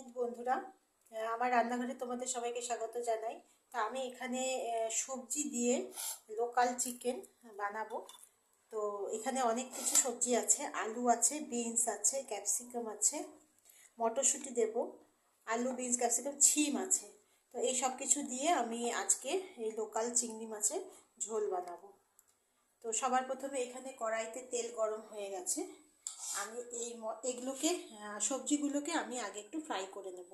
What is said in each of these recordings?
বন্ধুরা, আমার রান্নাঘরে তোমাদের সবাইকে স্বাগত জানাই। তা আমি এখানে সবজি দিয়ে লোকাল চিকেন বানাবো। তো এখানে অনেক কিছু সবজি আছে, আলু আছে, বিনস আছে, ক্যাপসিকাম আছে, মটরশুঁটি দেব, আলু বিনস ক্যাপসিকাম ছিম আছে। তো এই সব কিছু দিয়ে আমি আজকে এই লোকাল চিংড়ি মাছের ঝোল বানাবো। তো সবার প্রথমে এখানে কড়াইতে তেল গরম হয়ে গেছে। আমি এগুলোকে সবজিগুলোকে আমি আগে একটু ফ্রাই করে নেব।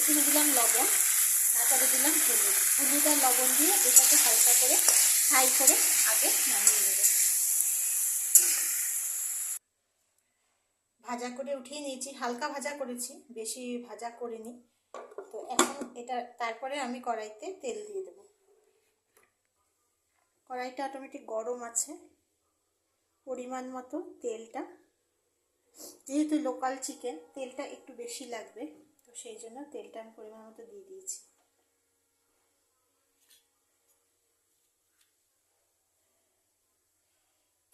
এখানে দিলাম লবণ, তারপরে দিলাম হলুদ। হলুদ আর লবণ দিয়ে এটাকে হালকা করে ফ্রাই করে আগে নামিয়ে নেব। ভাজা করে উঠিয়ে নিয়েছি, হালকা ভাজা করেছি, বেশি ভাজা করিনি। তো এখন এটা তারপরে আমি কড়াইতে তেল দিয়ে দেব। কড়াইটা অটোমেটিক গরম আছে, পরিমাণ মতো তেলটা, যেহেতু লোকাল চিকেন তেলটা একটু বেশি লাগবে, তো সেই জন্য তেলটা আমি পরিমাণ মতো দিয়ে দিয়েছি।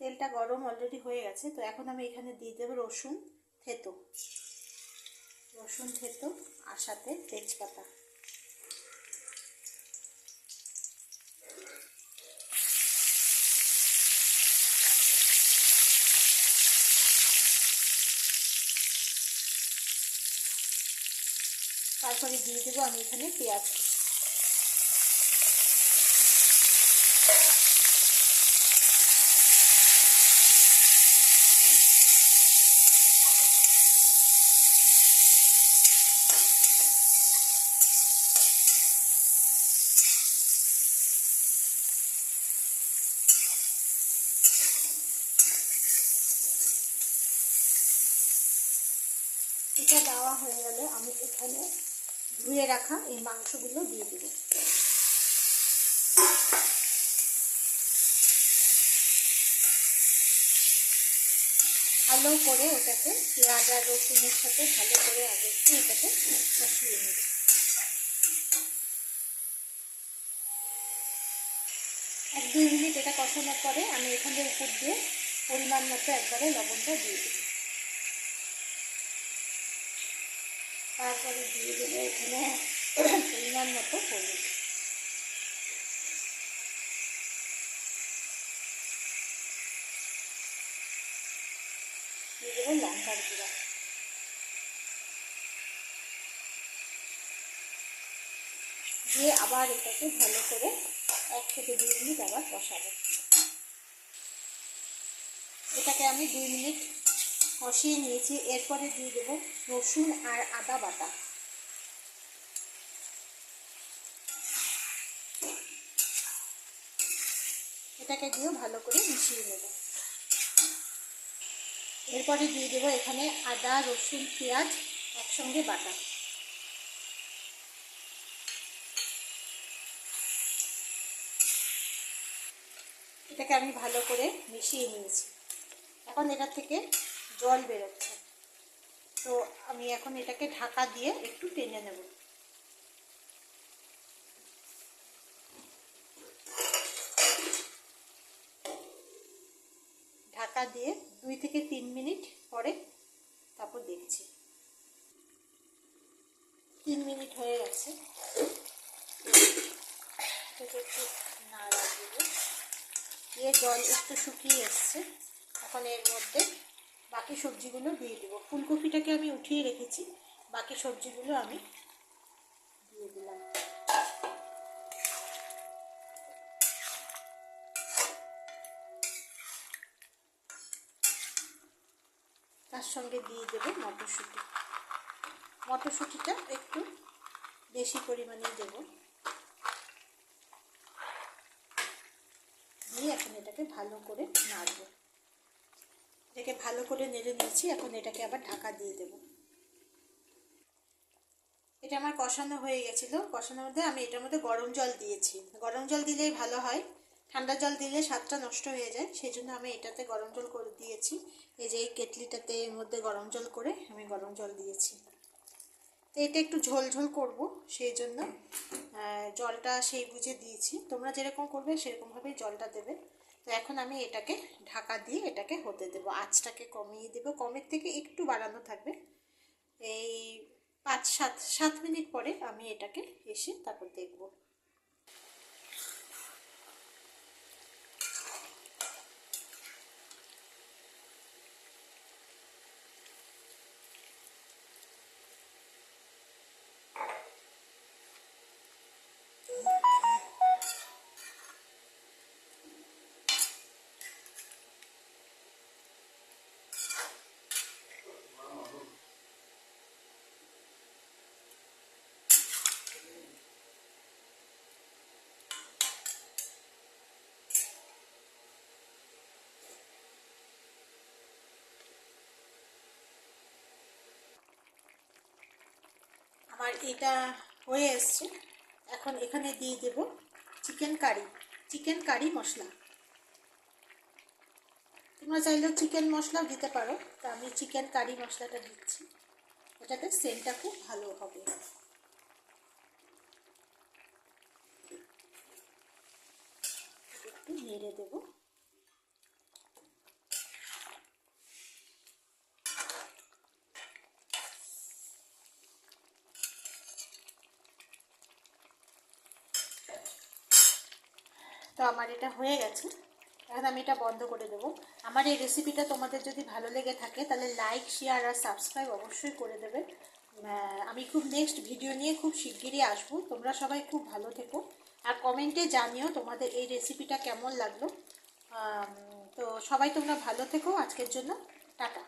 তেলটা গরম অলরেডি হয়ে গেছে। তো এখন আমি এখানে দিয়ে দেবো রসুন থেতো, আর সাথে তেজপাতা। তারপরে দিয়ে দেবো আমি এখানে পেঁয়াজ কুচি। এটা দেওয়া হয়ে গেলে আমি এখানে ধুয়ে রাখা এই মাংসগুলো দিয়ে দেবো। ভালো করে এটাকে পেঁয়াজ আর রসুনের সাথে ভালো করে আগে একটু এটাকে কষিয়ে নেব। 1-2 মিনিট এটা কষানোর পরে আমি এখানে উপর দিয়ে পরিমাণ মতো একবারে লবণটা দিয়ে দেব। তারপরে দিয়ে দেবো এখানে পরিমাণ মতো হলুদ। দিয়ে দেবো লঙ্কার গুঁড়া। দিয়ে আবার এটাকে ভালো করে 1 থেকে 2 মিনিট আবার কষাবো। এটাকে আমি 2 মিনিট কষিয়ে নিয়েছি। এরপরে দিয়ে দেবো রসুন আর আদা বাটা। এটাকে দিয়েও ভালো করে মিশিয়ে নেব। এরপরে দিয়ে দেবো এখানে আদা রসুন পেঁয়াজ একসঙ্গে বাটা। এটাকে আমি ভালো করে মিশিয়ে নিয়েছি। এখন এটা থেকে জল বেরোচ্ছে, তো আমি এখন এটাকে ঢাকা দিয়ে একটু টেনে নেব। ঢাকা দিয়ে 2 থেকে 3 মিনিট পরে তারপর দেখছি। 3 মিনিট হয়ে গেছে। এটাকে একটু নাড়া দেবো। দিয়ে জল একটু শুকিয়ে এসছে। এখন এর মধ্যে বাকি সবজিগুলো দিয়ে দেবো। ফুলকপিটাকে আমি উঠিয়ে রেখেছি, বাকি সবজিগুলো আমি দিয়ে দিলাম। তার সঙ্গে দিয়ে দেবো মটরশুঁটি। মটরশুঁটিটা একটু বেশি পরিমাণে দেব। দিয়ে এখন এটাকে ভালো করে নাড়বো। এটাকে ভালো করে নেড়ে নিয়েছি। এখন এটাকে আবার ঢাকা দিয়ে দেব। এটা আমার কষানো হয়ে গেছিলো। কষানোর মধ্যে আমি এটার মধ্যে গরম জল দিয়েছি। গরম জল দিলেই ভালো হয়, ঠান্ডা জল দিলে স্বাদটা নষ্ট হয়ে যায়, সেই জন্য আমি এটাতে গরম জল করে দিয়েছি। এই যে এই কেটলিটাতে এর মধ্যে গরম জল করে আমি গরম জল দিয়েছি। তো এটা একটু ঝোল ঝোল করবো, সেই জন্য জলটা সেই বুঝে দিয়েছি। তোমরা যেরকম করবে সেরকমভাবেই জলটা দেবে। তো এখন আমি এটাকে ঢাকা দিয়ে এটাকে হতে দেবো, আঁচটাকে কমিয়ে দেবো, কমের থেকে একটু বাড়ানো থাকবে। এই 5-7 মিনিট পরে আমি এটাকে এসে তারপর দেখবো। আমার এটা হয়ে এসছে। এখন এখানে দিয়ে দেব চিকেন কারি মশলা। তোমরা চাইলেও চিকেন মশলাও দিতে পারো, তা আমি চিকেন কারি মশলাটা দিচ্ছি, এটাতে সেন্টটা খুব ভালো হবে। একটু নেড়ে দেবো। তো আমার এটা হয়ে গেছে, এখন আমি এটা বন্ধ করে দেবো। আমার এই রেসিপিটা তোমাদের যদি ভালো লেগে থাকে তাহলে লাইক, শেয়ার আর সাবস্ক্রাইব অবশ্যই করে দেবে। আমি খুব নেক্সট ভিডিও নিয়ে খুব শিগগিরই আসবো। তোমরা সবাই খুব ভালো থেকো, আর কমেন্টে জানিও তোমাদের এই রেসিপিটা কেমন লাগলো। তো সবাই তোমরা ভালো থেকো, আজকের জন্য টাটা।